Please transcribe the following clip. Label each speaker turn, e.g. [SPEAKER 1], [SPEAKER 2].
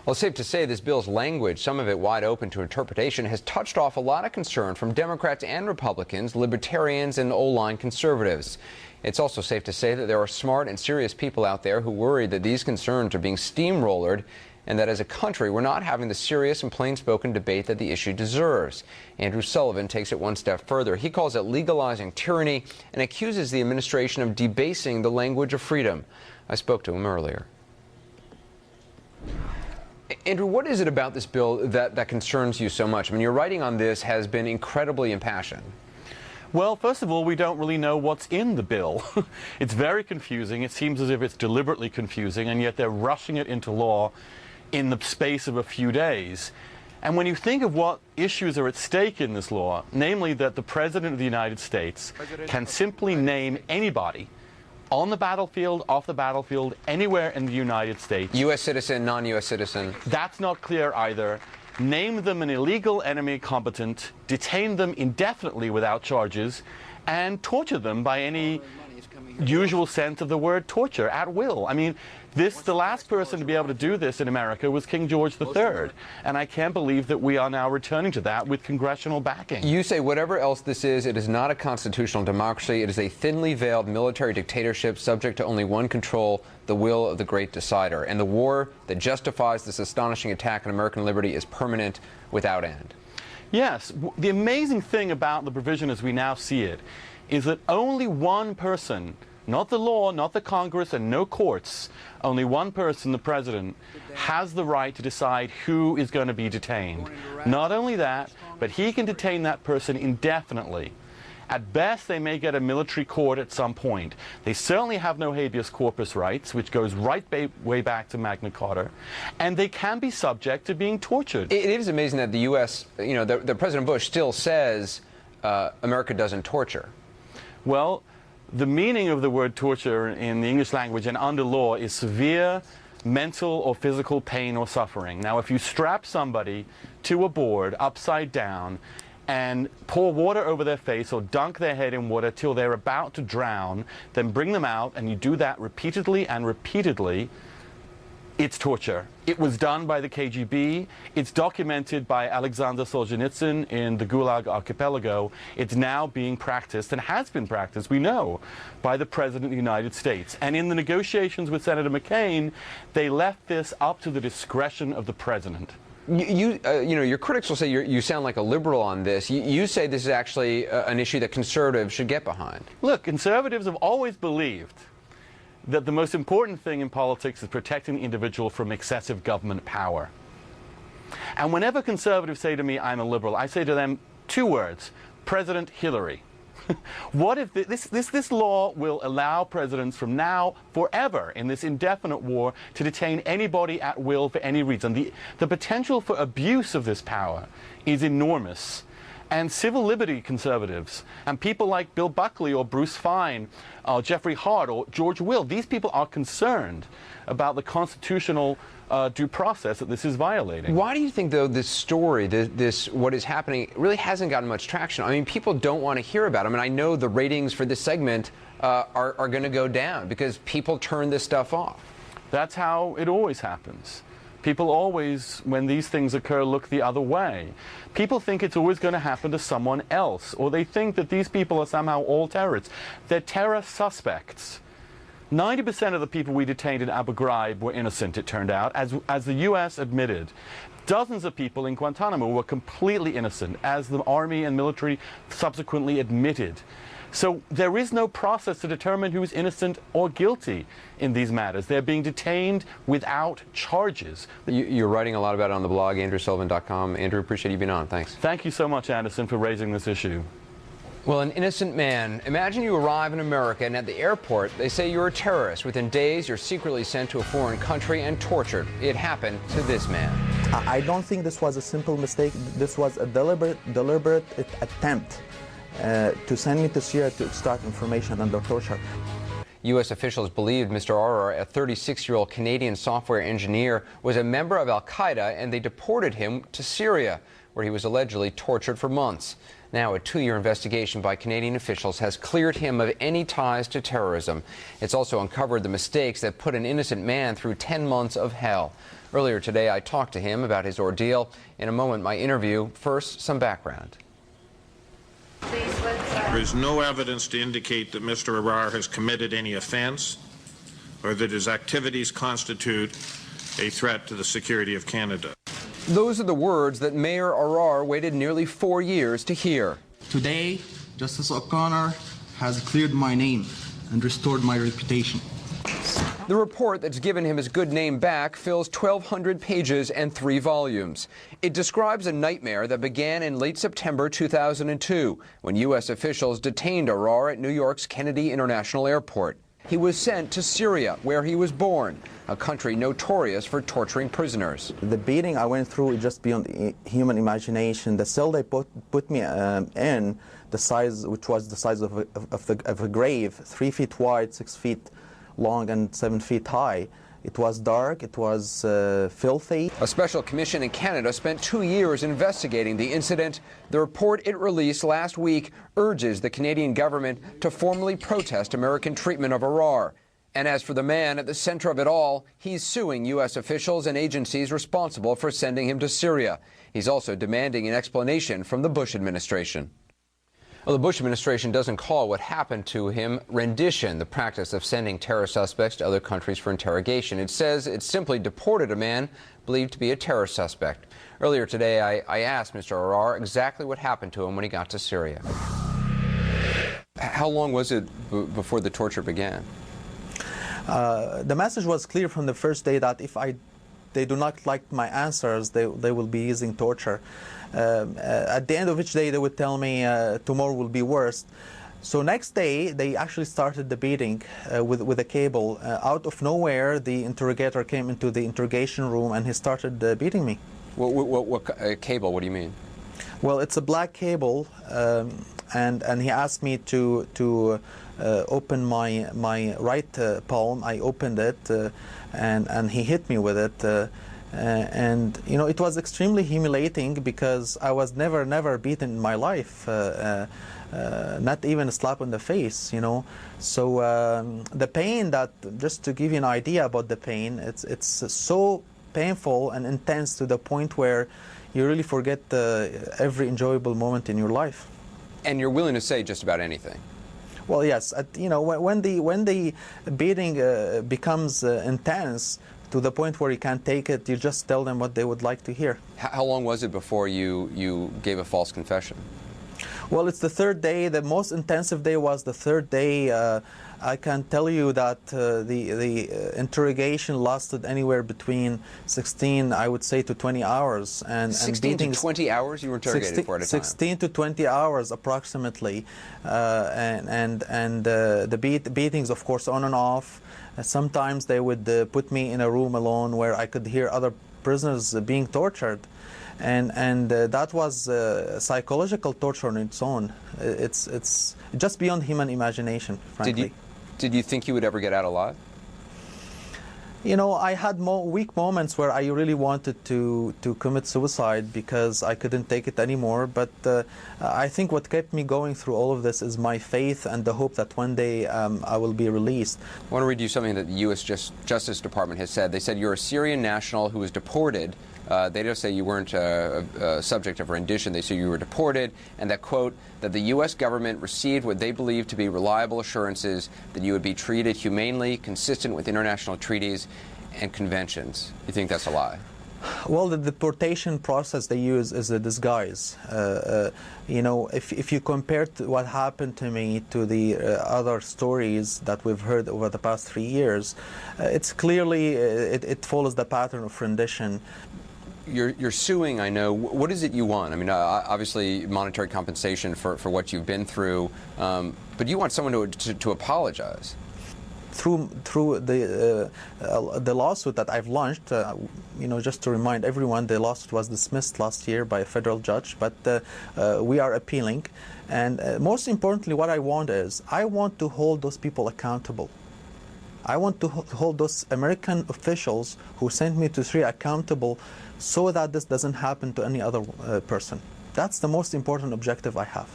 [SPEAKER 1] Well, it's safe to say this bill's language, some of it wide open to interpretation, has touched off a lot of concern from Democrats and Republicans, libertarians and old-line conservatives. It's also safe to say that there are smart and serious people out there who worry that these concerns are being steamrollered and that as a country we're not having the serious and plain-spoken debate that the issue deserves. Andrew Sullivan takes it one step further. He calls it legalizing tyranny and accuses the administration of debasing the language of freedom. I spoke to him earlier. Andrew, what is it about this bill that concerns you so much? I mean, your writing on this has been incredibly impassioned.
[SPEAKER 2] Well, first of all, we don't really know what's in the bill. It's very confusing. It seems as if it's deliberately confusing, and yet they're rushing it into law in the space of a few days. And when you think of what issues are at stake in this law, namely that the President of the United States can simply name anybody on the battlefield, off the battlefield, anywhere in the United States.
[SPEAKER 1] U.S. citizen, non-U.S. citizen.
[SPEAKER 2] That's not clear either. Name them an illegal enemy combatant, detain them indefinitely without charges, and torture them by any usual sense of the word torture, at will. I mean, the last person to be able to do this in America was King George III, and I can't believe that we are now returning to that with congressional backing.
[SPEAKER 1] You say whatever else this is, it is not a constitutional democracy. It is a thinly veiled military dictatorship subject to only one control, the will of the great decider. And the war that justifies this astonishing attack on American liberty is permanent, without end.
[SPEAKER 2] Yes. The amazing thing about the provision as we now see it is that only one person, not the law, not the Congress, and no courts, only one person, the President, has the right to decide who is going to be detained. Not only that, but he can detain that person indefinitely. At best, they may get a military court at some point. They certainly have no habeas corpus rights, which goes right way back to Magna Carta, and they can be subject to being tortured.
[SPEAKER 1] It is amazing that the U.S., you know, the President Bush still says America doesn't torture.
[SPEAKER 2] Well, the meaning of the word torture in the English language and under law is severe mental or physical pain or suffering. Now, if you strap somebody to a board upside down and pour water over their face or dunk their head in water till they're about to drown, then bring them out, and you do that repeatedly and repeatedly, it's torture. It was done by the KGB. It's documented by Alexander Solzhenitsyn in the Gulag Archipelago. It's now being practiced, and has been practiced, we know, by the President of the United States. And in the negotiations with Senator McCain, they left this up to the discretion of the President.
[SPEAKER 1] You know, your critics will say you sound like a liberal on this. You say this is actually an issue that conservatives should get behind.
[SPEAKER 2] Look, conservatives have always believed that the most important thing in politics is protecting the individual from excessive government power. And whenever conservatives say to me, I'm a liberal, I say to them two words: President Hillary. What if this law will allow presidents from now forever in this indefinite war to detain anybody at will for any reason? The potential for abuse of this power is enormous. And civil liberty conservatives and people like Bill Buckley or Bruce Fein, Jeffrey Hart or George Will, these people are concerned about the constitutional due process that this is violating.
[SPEAKER 1] Why do you think, though, this story, what is happening, really hasn't gotten much traction? I mean, people don't want to hear about it. I mean, I know the ratings for this segment are going to go down because people turn this stuff off.
[SPEAKER 2] That's how it always happens. People always, when these things occur, look the other way. People think it's always going to happen to someone else, or they think that these people are somehow all terrorists. They're terror suspects. 90% of the people we detained in Abu Ghraib were innocent, it turned out, as the U.S. admitted. Dozens of people in Guantanamo were completely innocent, as the Army and military subsequently admitted. So there is no process to determine who's innocent or guilty in these matters. They're being detained without charges.
[SPEAKER 1] You're writing a lot about it on the blog, andrewsullivan.com. Andrew, appreciate you being on. Thanks.
[SPEAKER 2] Thank you so much, Anderson, for raising this issue.
[SPEAKER 1] Well, an innocent man. Imagine you arrive in America, and at the airport, they say you're a terrorist. Within days, you're secretly sent to a foreign country and tortured. It happened to this man.
[SPEAKER 3] I don't think this was a simple mistake. This was a deliberate attempt to send me to Syria to extract information under torture.
[SPEAKER 1] U.S. officials believed Mr. Arar, a 36-year-old Canadian software engineer, was a member of al-Qaeda, and they deported him to Syria, where he was allegedly tortured for months. Now, a 2-year investigation by Canadian officials has cleared him of any ties to terrorism. It's also uncovered the mistakes that put an innocent man through 10 months of hell. Earlier today, I talked to him about his ordeal. In a moment, my interview. First, some background.
[SPEAKER 4] There is no evidence to indicate that Mr. Arar has committed any offense or that his activities constitute a threat to the security of Canada.
[SPEAKER 1] Those are the words that Mayor Arar waited nearly 4 years to hear.
[SPEAKER 5] Today, Justice O'Connor has cleared my name and restored my reputation.
[SPEAKER 1] The report that's given him his good name back fills 1,200 pages and 3 volumes. It describes a nightmare that began in late September 2002 when U.S. officials detained Arar at New York's Kennedy International Airport. He was sent to Syria, where he was born, a country notorious for torturing prisoners.
[SPEAKER 3] The beating I went through is just beyond human imagination. The cell they put me in, the size, which was the size of a grave, 3 feet wide, 6 feet long, and 7 feet high. It was dark, it was filthy.
[SPEAKER 1] A special commission in Canada spent 2 years investigating the incident. The report it released last week urges the Canadian government to formally protest American treatment of Arar. And as for the man at the center of it all, he's suing U.S. officials and agencies responsible for sending him to Syria. He's also demanding an explanation from the Bush administration. Well, the Bush administration doesn't call what happened to him rendition, the practice of sending terror suspects to other countries for interrogation. It says it simply deported a man believed to be a terror suspect. Earlier today, I asked Mr. Arar exactly what happened to him when he got to Syria. How long was it before the torture began?
[SPEAKER 3] The message was clear from the first day that if they do not like my answers, they will be using torture. At the end of each day, they would tell me tomorrow will be worse. So next day, they actually started the beating with a cable. Out of nowhere, the interrogator came into the interrogation room and he started beating me.
[SPEAKER 1] What cable? What do you mean?
[SPEAKER 3] Well, it's a black cable, and he asked me to open my right palm. I opened it, and he hit me with it. And you know, it was extremely humiliating because I was never beaten in my life, not even a slap on the face, you know. So the pain, that, just to give you an idea about the pain, it's so painful and intense to the point where you really forget every enjoyable moment in your life.
[SPEAKER 1] And you're willing to say just about anything.
[SPEAKER 3] Well, yes. You know, when the beating becomes intense to the point where you can't take it, you just tell them what they would like to hear.
[SPEAKER 1] How long was it before you gave a false confession?
[SPEAKER 3] Well, it's the third day. The most intensive day was the third day. I can tell you that the interrogation lasted anywhere between 16, I would say, to 20 hours. And
[SPEAKER 1] 16 to 20 hours you were interrogated for at a time?
[SPEAKER 3] 16 to 20 hours approximately. The beatings, of course, on and off. Sometimes they would put me in a room alone where I could hear other prisoners being tortured. And that was psychological torture on its own. It's just beyond human imagination, frankly.
[SPEAKER 1] Did you think you would ever get out alive?
[SPEAKER 3] You know, I had weak moments where I really wanted to commit suicide because I couldn't take it anymore. But I think what kept me going through all of this is my faith and the hope that one day I will be released.
[SPEAKER 1] I want to read you something that the U.S. Justice Department has said. They said you're a Syrian national who was deported. They don't say you weren't a subject of rendition. They say you were deported, and that, quote, that the U.S. government received what they believed to be reliable assurances that you would be treated humanely, consistent with international treaties and conventions. You think that's a lie?
[SPEAKER 3] Well, the deportation process they use is a disguise. You know, if you compare what happened to me to the other stories that we've heard over the past 3 years, it's clearly, it follows the pattern of rendition.
[SPEAKER 1] You're suing, I know. What is it you want? I mean, obviously monetary compensation for what you've been through, but you want someone to apologize.
[SPEAKER 3] Through the lawsuit that I've launched, you know, just to remind everyone, the lawsuit was dismissed last year by a federal judge, but we are appealing. And most importantly, what I want to hold those people accountable. I want to hold those American officials who sent me to Syria accountable so that this doesn't happen to any other person. That's the most important objective I have.